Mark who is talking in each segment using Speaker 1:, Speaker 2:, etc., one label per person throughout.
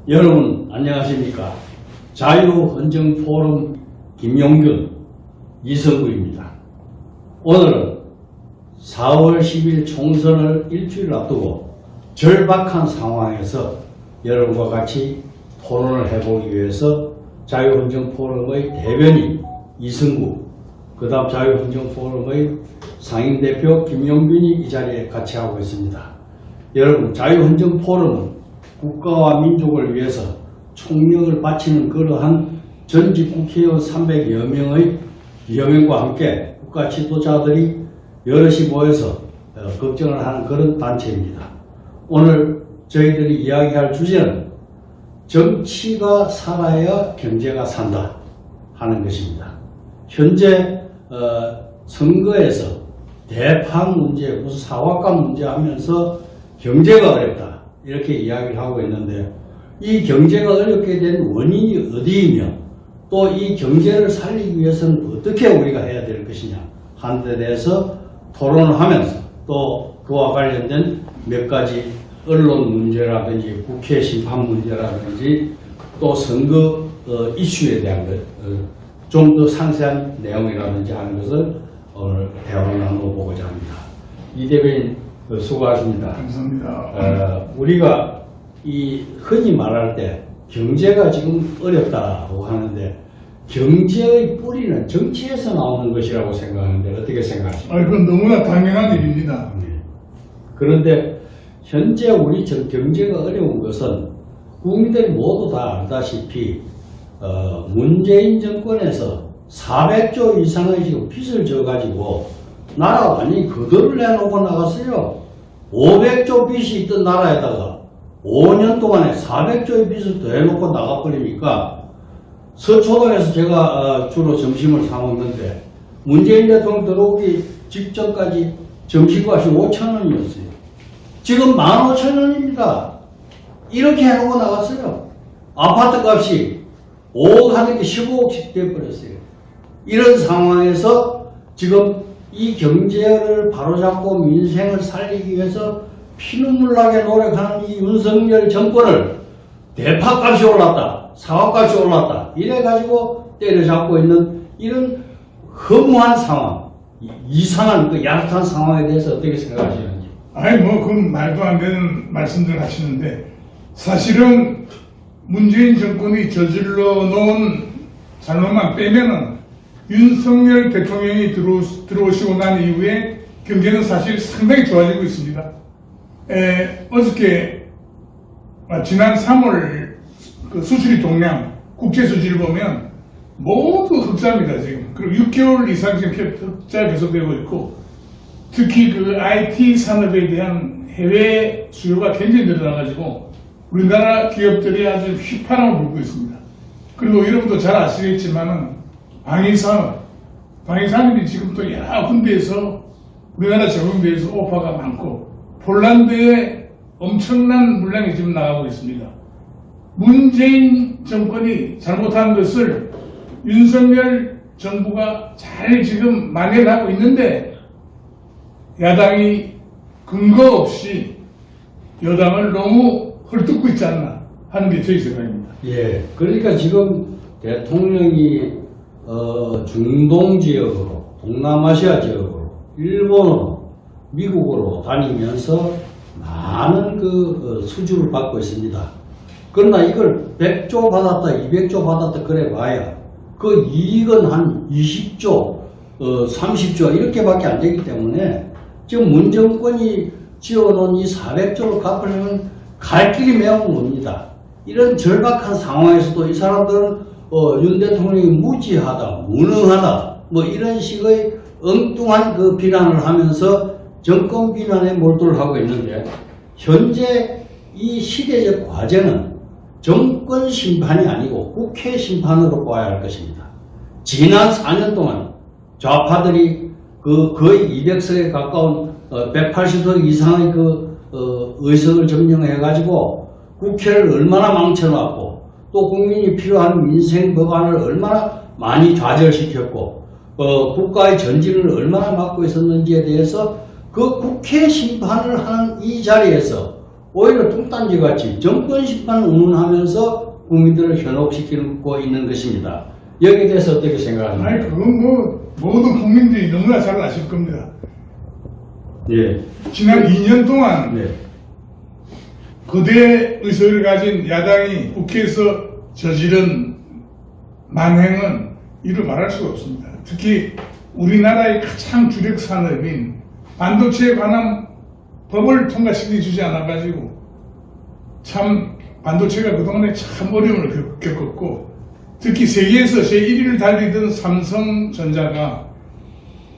Speaker 1: 여러분 안녕하십니까? 자유헌정포럼 김용균, 이성구입니다. 오늘은 4월 10일 총선을 일주일 앞두고 절박한 상황에서 여러분과 같이 토론을 해보기 위해서 자유헌정포럼의 대변인 이성구, 그 다음 자유헌정포럼의 상임대표 김용균이 이 자리에 같이 하고 있습니다. 여러분, 자유헌정포럼은 국가와 민족을 위해서 총력을 바치는 그러한 전직 국회의원 300여 명의 여명과 함께 국가 지도자들이 여럿이 모여서 걱정을 하는 그런 단체입니다. 오늘 저희들이 이야기할 주제는 정치가 살아야 경제가 산다 하는 것입니다. 현재 선거에서 대판 문제, 무슨 사과감 문제 하면서 경제가 어렵다 이렇게 이야기를 하고 있는데, 이 경제가 어렵게 된 원인이 어디이며 또 이 경제를 살리기 위해서는 어떻게 우리가 해야 될 것이냐 하는 데 대해서 토론을 하면서 또 그와 관련된 몇 가지 언론 문제라든지 국회 심판 문제라든지 또 선거 이슈에 대한 것, 좀 더 상세한 내용이라든지 하는 것을 오늘 대화를 나눠보고자 합니다. 이 대변인 수고하십니다.
Speaker 2: 감사합니다.
Speaker 1: 우리가 이 흔히 말할 때 경제가 지금 어렵다고 하는데, 경제의 뿌리는 정치에서 나오는 것이라고 생각하는데 어떻게 생각하십니까?
Speaker 2: 그건 너무나 당연한 일입니다.
Speaker 1: 네. 그런데 현재 우리 경제가 어려운 것은 국민들이 모두 다 알다시피 문재인 정권에서 400조 이상의 지금 빚을 져가지고 나라 완전히 거덜을 내놓고 나갔어요. 500조 빚이 있던 나라에다가 5년 동안에 400조의 빚을 더 해놓고 나가버리니까, 서초동에서 제가 주로 점심을 사 먹는데 문재인 대통령 들어오기 직전까지 점심값이 5,000원이었어요. 지금 15,000원입니다. 이렇게 해놓고 나갔어요. 아파트 값이 5억 하는 게 15억씩 돼버렸어요. 이런 상황에서 지금 이 경제를 바로잡고 민생을 살리기 위해서 피눈물 나게 노력하는 이 윤석열 정권을 대파값이 올랐다, 사과값이 올랐다 이래가지고 때려잡고 있는 이런 허무한 상황, 이상한 그 얕은 상황에 대해서 어떻게 생각하시는지?
Speaker 2: 그건 말도 안 되는 말씀들 하시는데, 사실은 문재인 정권이 저질러 놓은 잘못만 빼면은 윤석열 대통령이 들어오시고 난 이후에 경제는 사실 상당히 좋아지고 있습니다. 어저께 지난 3월 그 수출입 동량 국제 수지를 보면 모두 흑자입니다 지금. 그리고 6개월 이상 지금 흑자 계속되고 있고, 특히 그 IT 산업에 대한 해외 수요가 굉장히 늘어나가지고 우리나라 기업들이 아주 휘파람을 불고 있습니다. 그리고 여러분도 잘 아시겠지만은 방위산업이 지금 또 여러 군데에서 우리나라 제공대에서 오파가 많고, 폴란드에 엄청난 물량이 지금 나가고 있습니다. 문재인 정권이 잘못한 것을 윤석열 정부가 잘 지금 만회를 하고 있는데, 야당이 근거 없이 여당을 너무 헐뜯고 있지 않나 하는 게 저희 생각입니다.
Speaker 1: 예, 그러니까 지금 대통령이 중동 지역으로, 동남아시아 지역으로, 일본으로, 미국으로 다니면서 많은 수주를 받고 있습니다. 그러나 이걸 100조 받았다, 200조 받았다 그래 봐야 그 이익은 한 20조, 30조 이렇게밖에 안 되기 때문에 지금 문 정권이 지어놓은 이 400조를 갚으려면 갈 길이 매우 멉니다. 이런 절박한 상황에서도 이 사람들은 윤 대통령이 무지하다, 무능하다 이런 식의 엉뚱한 그 비난을 하면서 정권 비난에 몰두를 하고 있는데, 현재 이 시대적 과제는 정권 심판이 아니고 국회 심판으로 봐야 할 것입니다. 지난 4년 동안 좌파들이 거의 200석에 가까운 180석 이상의 의석을 점령해가지고 국회를 얼마나 망쳐놨고, 또 국민이 필요한 민생 법안을 얼마나 많이 좌절시켰고, 국가의 전진을 얼마나 막고 있었는지에 대해서 그 국회 심판을 하는 이 자리에서 오히려 뚱딴지같이 정권 심판 운운하면서 국민들을 현혹시키고 있는 것입니다. 여기에 대해서 어떻게 생각하십니까?
Speaker 2: 아니, 그건 뭐 모든 국민들이 너무나 잘 아실 겁니다.
Speaker 1: 예.
Speaker 2: 지난 2년 동안
Speaker 1: 네.
Speaker 2: 거대 의석을 가진 야당이 국회에서 저지른 만행은 이루 말할 수가 없습니다. 특히 우리나라의 가장 주력 산업인 반도체에 관한 법을 통과시켜주지 않아가지고 참 반도체가 그동안에 참 어려움을 겪었고, 특히 세계에서 제1위를 달리던 삼성전자가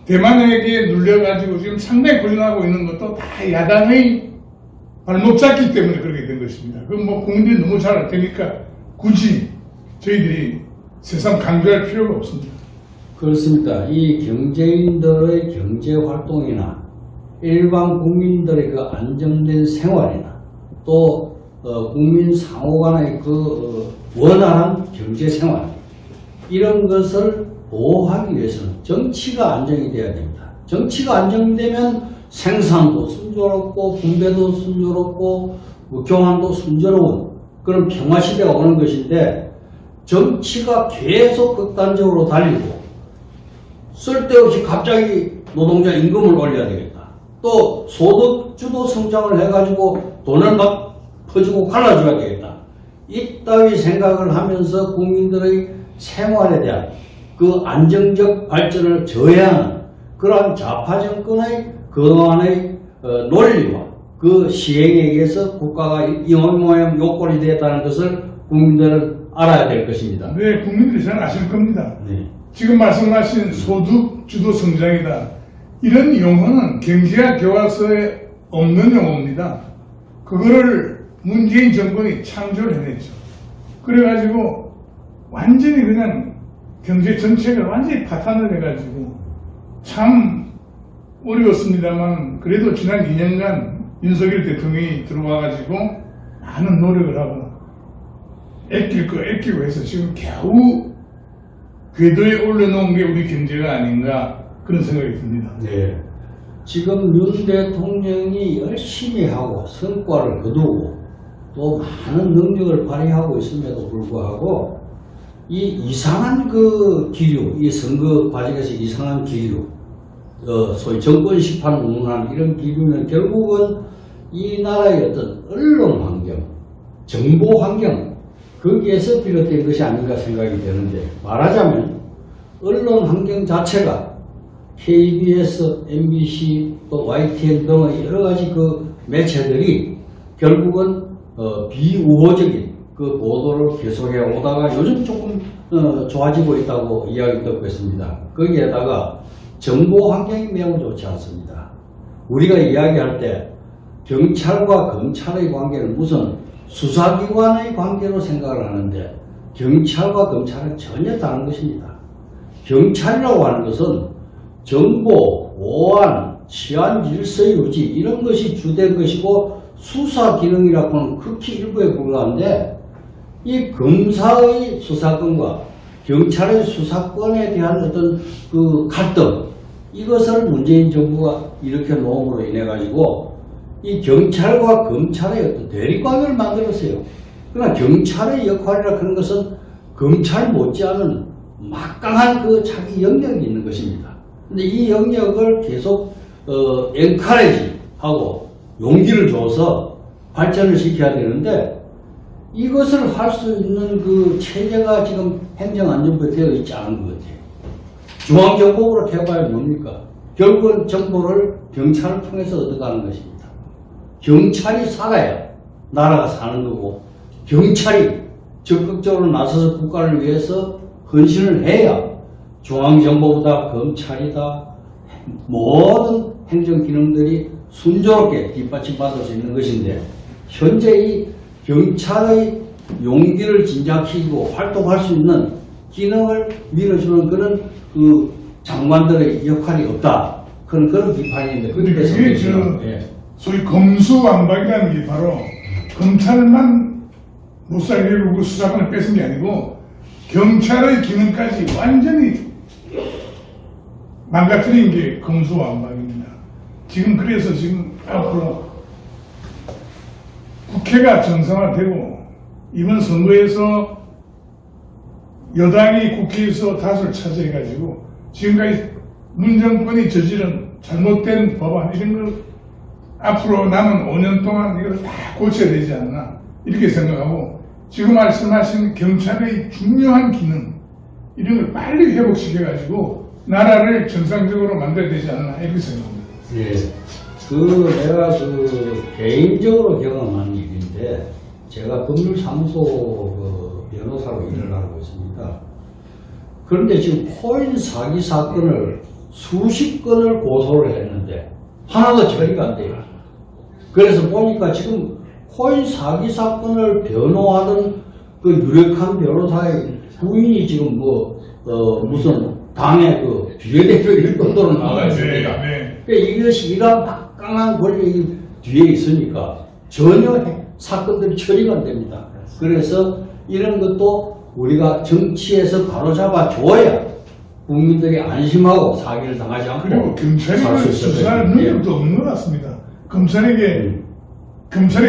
Speaker 2: 대만에게 눌려가지고 지금 상당히 고전하고 있는 것도 다 야당의 발목 잡기 때문에 그렇게 된 것입니다. 그건 뭐 국민들이 너무 잘 알 테니까 굳이 저희들이 새삼 강조할 필요가 없습니다.
Speaker 1: 그렇습니다. 이 경제인들의 경제 활동이나 일반 국민들의 그 안정된 생활이나 또 국민 상호 간의 그 원활한 경제 생활, 이런 것을 보호하기 위해서는 정치가 안정이 돼야 됩니다. 정치가 안정되면 생산도 순조롭고 분배도 순조롭고 교환도 순조로운 그런 평화시대가 오는 것인데, 정치가 계속 극단적으로 달리고 쓸데없이 갑자기 노동자 임금을 올려야 되겠다, 또 소득 주도 성장을 해가지고 돈을 막 퍼주고 갈라줘야 되겠다, 이따위 생각을 하면서 국민들의 생활에 대한 그 안정적 발전을 저해하는 그러한 좌파 정권의 그동안의 논리와 그 시행에 의해서 국가가 이모양 요꼴이 되었다는 것을 국민들은 알아야 될 것입니다.
Speaker 2: 네, 국민들이 잘 아실 겁니다.
Speaker 1: 네.
Speaker 2: 지금 말씀하신 소득 주도 성장이다, 이런 용어는 경제학 교과서에 없는 용어입니다. 그거를 문재인 정권이 창조를 해냈죠. 그래가지고 완전히 그냥 경제 전체가 완전히 파탄을 해가지고 참 어려웠습니다만, 그래도 지난 2년간 윤석열 대통령이 들어와가지고 많은 노력을 하고 아낄 거 아끼고 해서 지금 겨우 궤도에 올려놓은 게 우리 경제가 아닌가, 그런 생각이 듭니다.
Speaker 1: 네. 지금 윤 대통령이 열심히 하고 성과를 거두고 또 많은 능력을 발휘하고 있음에도 불구하고 이 이상한 그 기류, 이 선거 과정에서 이상한 기류, 소위 정권 심판 운운하는 이런 기류는 결국은 이 나라의 어떤 언론 환경, 정보 환경, 거기에서 비롯된 것이 아닌가 생각이 되는데, 말하자면 언론 환경 자체가 KBS, MBC, 또 YTN 등의 여러 가지 그 매체들이 결국은 비우호적인 그 보도를 계속해 오다가 요즘 조금 좋아지고 있다고 이야기 듣고 있습니다. 거기에다가 정보 환경이 매우 좋지 않습니다. 우리가 이야기할 때 경찰과 검찰의 관계는 무슨 수사기관의 관계로 생각을 하는데, 경찰과 검찰은 전혀 다른 것입니다. 경찰이라고 하는 것은 정보, 보안, 치안 질서 유지, 이런 것이 주된 것이고, 수사 기능이라고는 극히 일부에 불과한데, 이 검사의 수사권과 경찰의 수사권에 대한 어떤 그 갈등, 이것을 문재인 정부가 이렇게 놓음으로 인해 가지고 이 경찰과 검찰의 어떤 대립관계를 만들었어요. 그러나 경찰의 역할이라 하는 것은 검찰 못지않은 막강한 그 자기 영역이 있는 것입니다. 근데 이 영역을 계속 엔커리지하고 용기를 줘서 발전을 시켜야 되는데, 이것을 할 수 있는 그 체제가 지금 행정안전부에 되어 있지 않은 것 같아요. 중앙정보부로 해봐야 뭡니까? 결국은 정보를 경찰을 통해서 얻어가는 것입니다. 경찰이 살아야 나라가 사는 거고, 경찰이 적극적으로 나서서 국가를 위해서 헌신을 해야 중앙정보보다 검찰이다 모든 행정기능들이 순조롭게 뒷받침받을 수 있는 것인데, 현재 이 경찰의 용기를 진작시키고 활동할 수 있는 기능을 밀어주는 그런 그 장관들의 역할이 없다, 그런 비판인데,
Speaker 2: 근데 그게 소위 검수완박이라는 게 바로 검찰만 못 살게 하고 수사권을 뺏은 게 아니고 경찰의 기능까지 완전히 망가뜨린 게 검수완박입니다. 지금 그래서 지금 앞으로 국회가 정상화되고 이번 선거에서 여당이 국회에서 다수를 차지해가지고 지금까지 문 정권이 저지른 잘못된 법안 이런 걸 앞으로 남은 5년 동안 이걸 다 고쳐야 되지 않나 이렇게 생각하고 지금 말씀하신 경찰의 중요한 기능 이런 걸 빨리 회복시켜가지고 나라를 정상적으로 만들어야 되지 않나 이렇게 생각합니다.
Speaker 1: 예. 내가 개인적으로 경험한 일인데 제가 법률사무소 변호사로 일을 하고 있습니다. 그런데 지금 코인 사기 사건을 수십 건을 고소를 했는데 하나도 처리가 안 돼요. 그래서 보니까 지금 코인 사기 사건을 변호하던 그 유력한 변호사의 부인이 지금 무슨 당의 비례대표 이런 정도로 나와 있습니다. 그러니까 이것이 이러한 막강한 권력이 뒤에 있으니까 전혀 사건들이 처리가 안 됩니다. 그래서 이런 것도 우리가 정치에서 바로잡아 줘야 국민들이 안심하고 사기를 당하지 않고
Speaker 2: 그리고 경찰이 수사할 능력도 없는 것 같습니다. 검찰이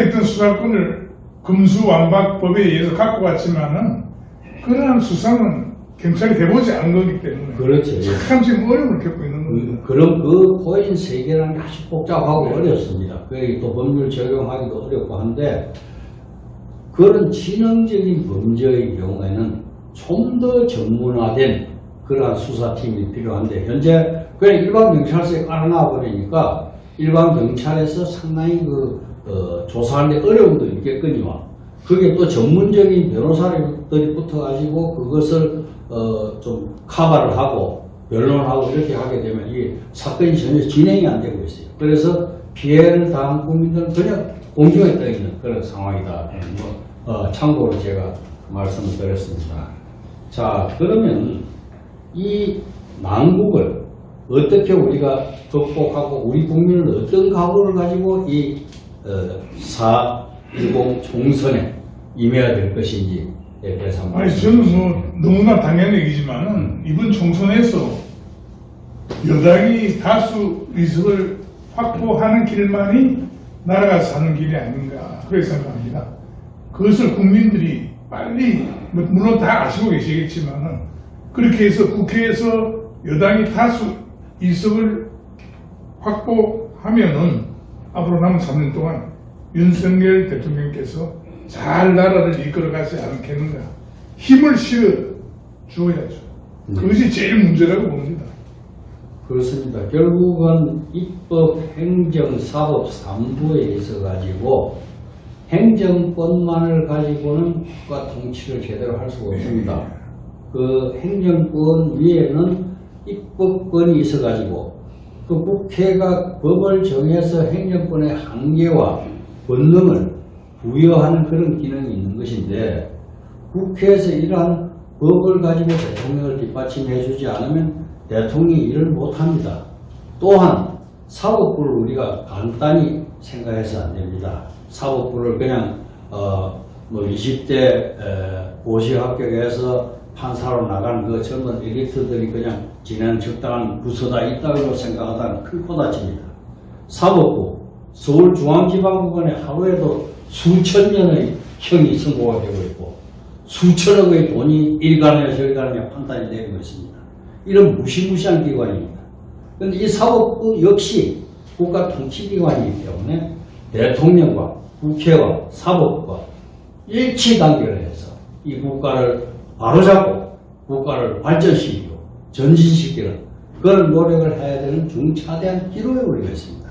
Speaker 2: 있던 수사권을 금수완박법에 의해서 갖고 갔지만은 그러한 수사는 경찰이 해보지 않은 거기 때문에
Speaker 1: 그렇죠.
Speaker 2: 참 지금 어려움을 겪고 있는 겁니다.
Speaker 1: 그런 그 코인 세계라는 게 아주 복잡하고 어렵습니다. 그게 또 법률 적용하기도 어렵고 한데 그런 지능적인 범죄의 경우에는 좀 더 전문화된 그러한 수사팀이 필요한데 현재 그냥 일반 경찰서에 깔아놔 버리니까 일반 경찰에서 상당히 조사하는데 어려움도 있겠거니와 그게 또 전문적인 변호사들이 붙어가지고 그것을 좀 커버를 하고 변론하고 이렇게 하게 되면 이 사건이 전혀 진행이 안 되고 있어요. 그래서 피해를 당한 국민들은 그냥 공중에 떠 있는 그런 상황이다. 참고로 제가 말씀을 드렸습니다. 자, 그러면 이 난국을 어떻게 우리가 극복하고 우리 국민은 어떤 각오를 가지고 이 4.10 총선에 임해야 될 것인지에 대해서 한번
Speaker 2: 아니 저는 너무나 당연한 얘기지만은 이번 총선에서 여당이 다수 의석을 확보하는 길만이 나라가 사는 길이 아닌가 그렇게 생각합니다. 그것을 국민들이 빨리 물론 다 아시고 계시겠지만은 그렇게 해서 국회에서 여당이 다수 의석을 확보하면은 앞으로 남은 3년 동안 윤석열 대통령께서 잘 나라를 이끌어가지 않겠는가 힘을 실어 주어야죠. 그것이 제일 문제라고 봅니다.
Speaker 1: 그렇습니다. 결국은 입법, 행정, 사법 3부에 있어 가지고 행정권만을 가지고는 국가 통치를 제대로 할 수가 없습니다. 그 행정권 위에는 입법권이 있어 가지고 그 국회가 법을 정해서 행정권의 한계와 권능을 부여하는 그런 기능이 있는 것인데 국회에서 이러한 법을 가지고 대통령을 뒷받침해 주지 않으면 대통령이 일을 못합니다. 또한 사법부를 우리가 간단히 생각해서 안 됩니다. 사법부를 그냥 20대 고시 합격해서 판사로 나가는 그 젊은 엘리트들이 그냥 지내는 적당한 부서다 있다고 생각하다는 큰 꼬다칩니다. 사법부, 서울중앙지방법원에 하루에도 수천 년의 형이 선고가 되고 있고 수천억의 돈이 일간에 저간에 판단이 내리고 있습니다. 이런 무시무시한 기관입니다. 그런데 이 사법부 역시 국가 통치기관이기 때문에 대통령과 국회와 사법부가 일치 단결을 해서 이 국가를 바로잡고 국가를 발전시키고 전진시키는 그런 노력을 해야 되는 중차대한 기로에 우리가 있습니다.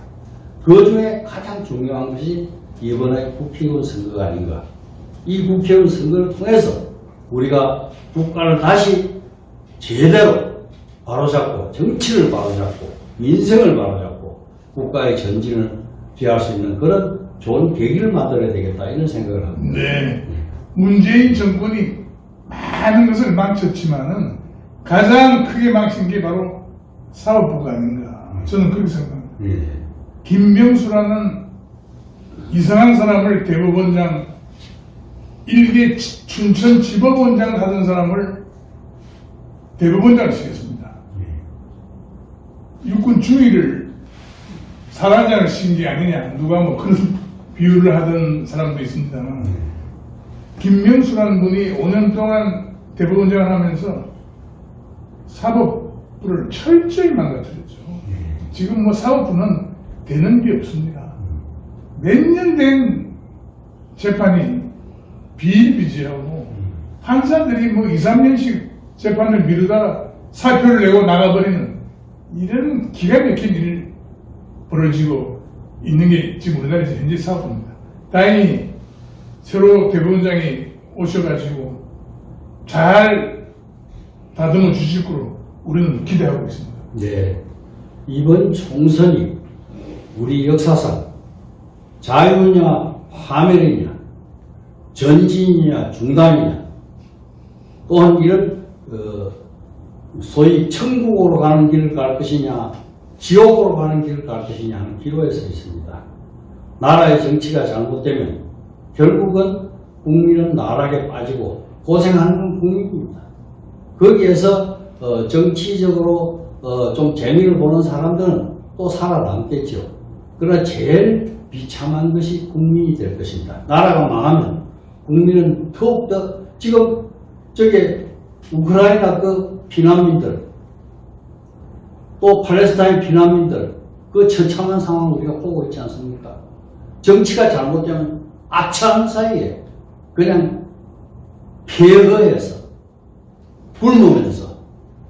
Speaker 1: 그 중에 가장 중요한 것이 이번에 국회의원 선거가 아닌가. 이 국회의원 선거를 통해서 우리가 국가를 다시 제대로 바로잡고 정치를 바로잡고 민생을 바로잡고 국가의 전진을 기할 수 있는 그런 좋은 계기를 만들어야 되겠다 이런 생각을 합니다.
Speaker 2: 네. 문재인 정권이 많은 것을 망쳤지만은 가장 크게 망친 게 바로 사법부가 아닌가. 저는 그렇게 생각합니다.
Speaker 1: 네.
Speaker 2: 김명수라는 이상한 사람을 대법원장 일개 춘천지법원장 하던 사람을 대법원장을 시켰습니다. 육군 중위를 사단장을 시킨 게 아니냐 누가 뭐 그런 비유를 하던 사람도 있습니다만 김명수라는 분이 5년 동안 대법원장을 하면서 사법부를 철저히 망가뜨렸죠. 지금 뭐 사법부는 되는 게 없습니다. 몇 년 된 재판이 비일비재하고 판사들이 뭐 2, 3년씩 재판을 미루다가 사표를 내고 나가버리는 이런 기가 막힌 일이 벌어지고 있는 게 지금 우리나라에서 현재 사법부입니다. 다행히 새로 대법원장이 오셔가지고 잘 다듬어 주실 거로 우리는 기대하고 있습니다.
Speaker 1: 네. 이번 총선이 우리 역사상 자유냐 파멸이냐 전진이냐 중단이냐 또한 이런 소위 천국으로 가는 길을 갈 것이냐 지옥으로 가는 길을 갈 것이냐 하는 기로에 서 있습니다. 나라의 정치가 잘못되면 결국은 국민은 나락에 빠지고 고생하는 건 국민입니다. 거기에서 정치적으로 좀 재미를 보는 사람들은 또 살아남겠죠. 그러나 제일 비참한 것이 국민이 될 것입니다. 나라가 망하면 국민은 더욱더 지금 저게 우크라이나 그 피난민들 또 팔레스타인 피난민들 그 처참한 상황을 우리가 보고 있지 않습니까? 정치가 잘못되면 아차한 사이에 그냥 폐허해서 굶으면서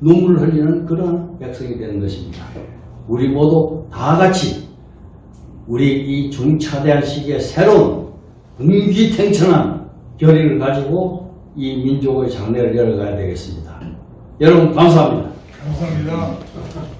Speaker 1: 눈물 흘리는 그런 백성이 되는 것입니다. 우리 모두 다 같이 우리 이 중차대한 시기에 새로운 분기탱천한 결의를 가지고 이 민족의 장래를 열어가야 되겠습니다. 여러분 감사합니다.
Speaker 2: 감사합니다.